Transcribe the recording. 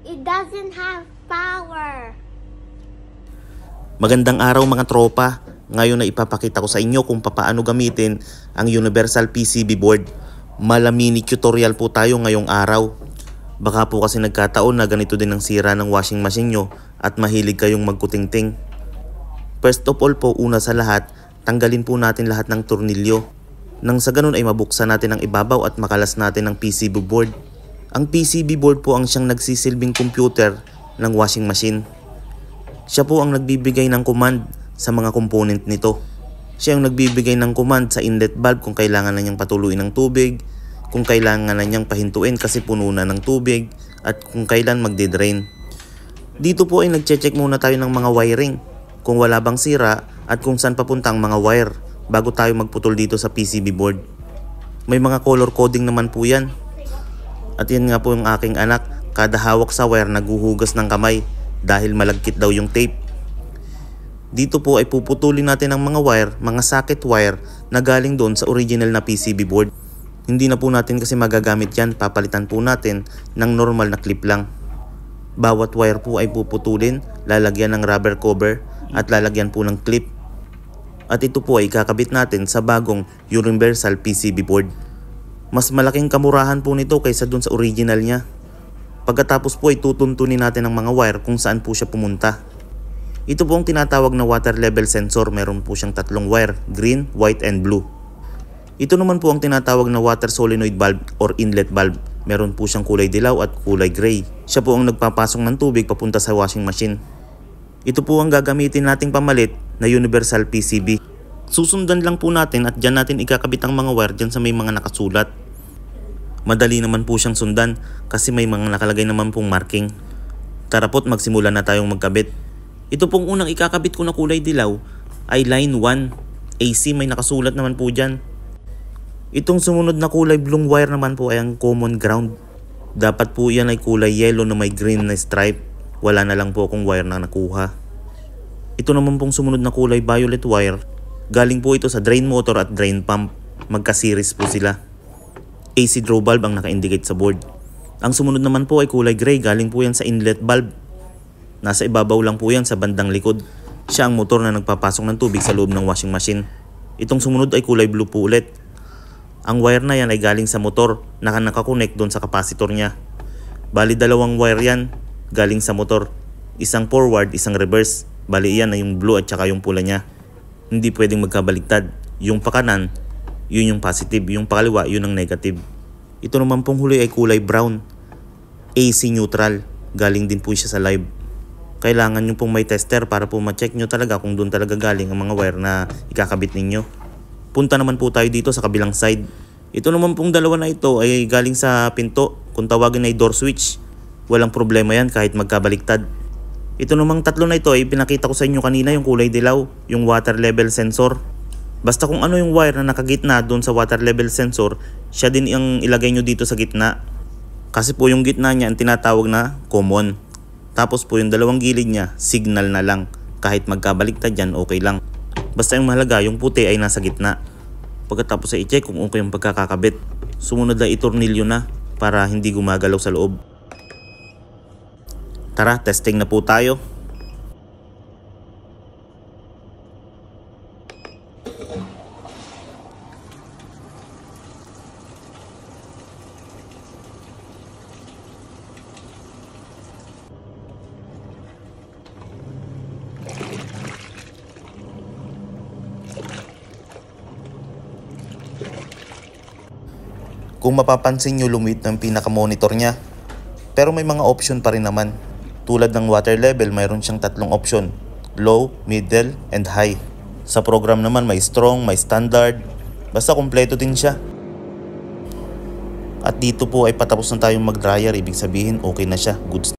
It doesn't have power. Magandang araw mga tropa. Ngayon na ipapakita ko sa inyo kung paano gamitin ang Universal PCB board. Mini tutorial po tayo ngayong araw. Baka po kasi nagkataon na ganito din ang sira ng washing machine nyo at mahilig kayong magkutingting. First of all po, una sa lahat, tanggalin po natin lahat ng tornilyo. Nang sa ganun ay mabuksan natin ang ibabaw at makalas natin ang PCB board. Ang PCB board po ang siyang nagsisilbing computer ng washing machine. Siya po ang nagbibigay ng command sa mga component nito. Siya yung nagbibigay ng command sa inlet valve kung kailangan na niyang patuluin ng tubig, kung kailangan na niyang pahintuin kasi puno na ng tubig, at kung kailan magde-drain. Dito po ay nagche-check muna tayo ng mga wiring, kung wala bang sira at kung saan papunta ang mga wire bago tayo magputol dito sa PCB board. May mga color coding naman po yan. At yan nga po yung aking anak, kada hawak sa wire naguhugas ng kamay dahil malagkit daw yung tape. Dito po ay puputulin natin ang mga wire, mga socket wire na galing doon sa original na PCB board. Hindi na po natin kasi magagamit yan, papalitan po natin ng normal na clip lang. Bawat wire po ay puputulin, lalagyan ng rubber cover at lalagyan po ng clip. At ito po ay kakabit natin sa bagong Universal PCB board. Mas malaking kamurahan po nito kaysa dun sa original niya. Pagkatapos po ay tutuntunin natin ang mga wire kung saan po siya pumunta. Ito po ang tinatawag na water level sensor. Meron po siyang tatlong wire, green, white, and blue. Ito naman po ang tinatawag na water solenoid valve or inlet valve. Meron po siyang kulay dilaw at kulay gray. Siya po ang nagpapasok ng tubig papunta sa washing machine. Ito po ang gagamitin nating pamalit na Universal PCB. Susundan lang po natin at dyan natin ikakabit ang mga wire dyan sa may mga nakasulat. Madali naman po siyang sundan kasi may mga nakalagay naman pong marking. Tara po't magsimula na tayong magkabit. Ito pong unang ikakabit ko na kulay dilaw ay line 1 AC, may nakasulat naman po dyan. Itong sumunod na kulay blue wire naman po ay ang common ground. Dapat po yan ay kulay yellow na may green na stripe. Wala na lang po akong wire na nakuha. Ito naman pong sumunod na kulay violet wire. Galing po ito sa drain motor at drain pump. Magka-series po sila. AC draw valve ang naka-indicate sa board. Ang sumunod naman po ay kulay gray. Galing po yan sa inlet valve. Nasa ibabaw lang po yan sa bandang likod. Siya ang motor na nagpapasok ng tubig sa loob ng washing machine. Itong sumunod ay kulay blue po ulit. Ang wire na yan ay galing sa motor na nakakonect doon sa capacitor niya. Bali dalawang wire yan galing sa motor. Isang forward, isang reverse. Bali yan ay yung blue at saka yung pula niya. Hindi pwedeng magkabaliktad. Yung pakanan, yun yung positive. Yung pakaliwa, yun ang negative. Ito naman pong huli ay kulay brown. AC neutral. Galing din po siya sa live. Kailangan nyo pong may tester para po ma-check nyo talaga kung doon talaga galing ang mga wire na ikakabit ninyo. Punta naman po tayo dito sa kabilang side. Ito naman pong dalawa na ito ay galing sa pinto. Kung tawagin ay door switch, walang problema yan kahit magkabaliktad. Ito namang tatlo na ito ay pinakita ko sa inyo kanina, yung kulay dilaw, yung water level sensor. Basta kung ano yung wire na nakagitna doon sa water level sensor, siya din ang ilagay nyo dito sa gitna. Kasi po yung gitna niya ang tinatawag na common. Tapos po yung dalawang gilid niya, signal na lang. Kahit magkabaliktad yan, okay lang. Basta yung mahalaga, yung puti ay nasa gitna. Pagkatapos ay i-check kung okay yung pagkakakabit. Sumunod na itornilyo na para hindi gumagalaw sa loob. Tara, testing na po tayo. Kung mapapansin nyo, lumit ng pinaka-monitor niya. Pero may mga option pa rin naman. Tulad ng water level, mayroon siyang tatlong option. Low, middle, and high. Sa program naman may strong, may standard. Basta kompleto din siya. At dito po ay patapos na tayong mag-dryer. Ibig sabihin okay na siya. Goods.